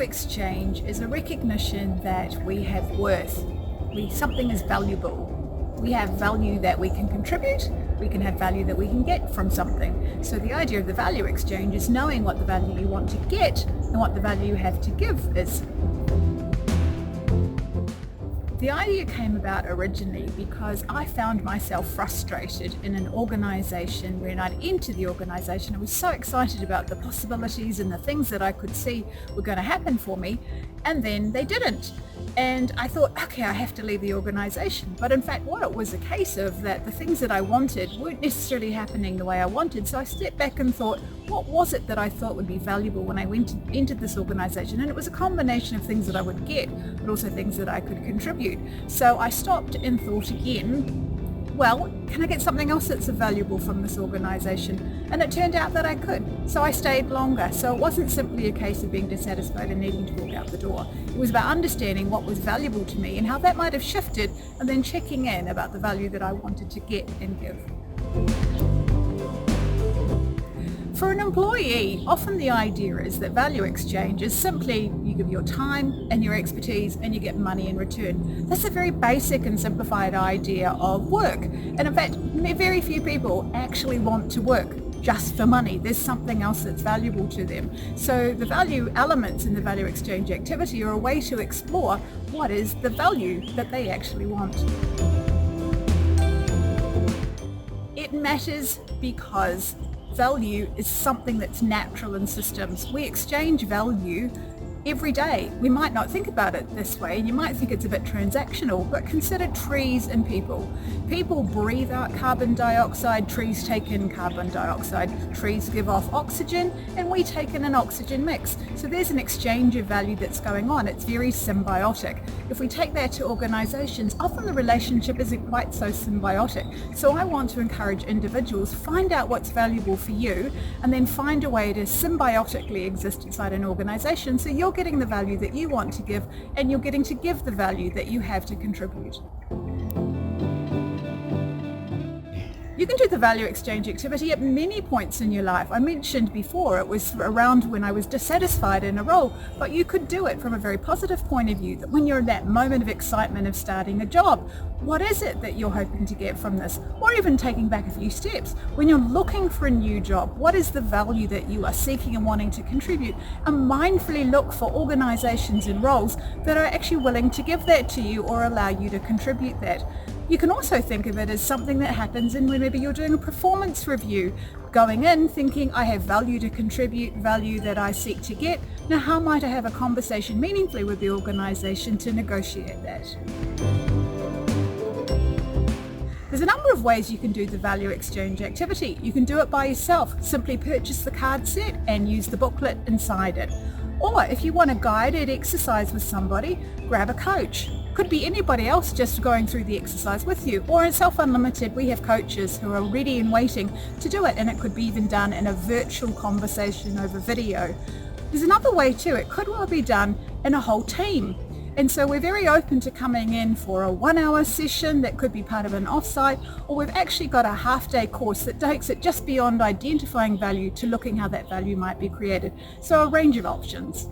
exchange is a recognition that we have worth. Something is valuable. We have value that we can contribute. We can have value that we can get from something. So the idea of the value exchange is knowing what the value you want to get and what the value you have to give is. The idea came about originally because I found myself frustrated in an organization. When I'd entered the organization, I was so excited about the possibilities and the things that I could see were going to happen for me, and then they didn't. And I thought, okay, I have to leave the organization. But in fact, what it was a case of that the things that I wanted weren't necessarily happening the way I wanted. So I stepped back and thought, what was it that I thought would be valuable when I entered this organization? And it was a combination of things that I would get, but also things that I could contribute. So I stopped and thought again, well, can I get something else that's valuable from this organization? And it turned out that I could. So I stayed longer. So it wasn't simply a case of being dissatisfied and needing to walk out the door. It was about understanding what was valuable to me and how that might have shifted, and then checking in about the value that I wanted to get and give. For an employee, often the idea is that value exchange is simply you give your time and your expertise and you get money in return. That's a very basic and simplified idea of work. And in fact, very few people actually want to work just for money. There's something else that's valuable to them. So the value elements in the value exchange activity are a way to explore what is the value that they actually want. It matters because value is something that's natural in systems. We exchange value every day. We might not think about it this way, and you might think it's a bit transactional, but consider trees and people. People breathe out carbon dioxide, trees take in carbon dioxide, trees give off oxygen, and we take in an oxygen mix. So there's an exchange of value that's going on. It's very symbiotic. If we take that to organizations, often the relationship isn't quite so symbiotic. So I want to encourage individuals, find out what's valuable for you, and then find a way to symbiotically exist inside an organization so you're getting the value that you want to give, and you're getting to give the value that you have to contribute. You can do the value exchange activity at many points in your life. I mentioned before it was around when I was dissatisfied in a role, but you could do it from a very positive point of view, that when you're in that moment of excitement of starting a job, what is it that you're hoping to get from this? Or even taking back a few steps, when you're looking for a new job, what is the value that you are seeking and wanting to contribute? And mindfully look for organizations and roles that are actually willing to give that to you or allow you to contribute that. You can also think of it as something that happens in when maybe you're doing a performance review, going in thinking, I have value to contribute, value that I seek to get. Now, how might I have a conversation meaningfully with the organization to negotiate that? There's a number of ways you can do the value exchange activity. You can do it by yourself. Simply purchase the card set and use the booklet inside it. Or if you want a guided exercise with somebody, grab a coach. Could be anybody else just going through the exercise with you. Or in Self Unlimited, we have coaches who are ready and waiting to do it, and it could be even done in a virtual conversation over video. There's another way too. It could well be done in a whole team. And so we're very open to coming in for a 1-hour session that could be part of an offsite, or we've actually got a half-day course that takes it just beyond identifying value to looking how that value might be created. So a range of options.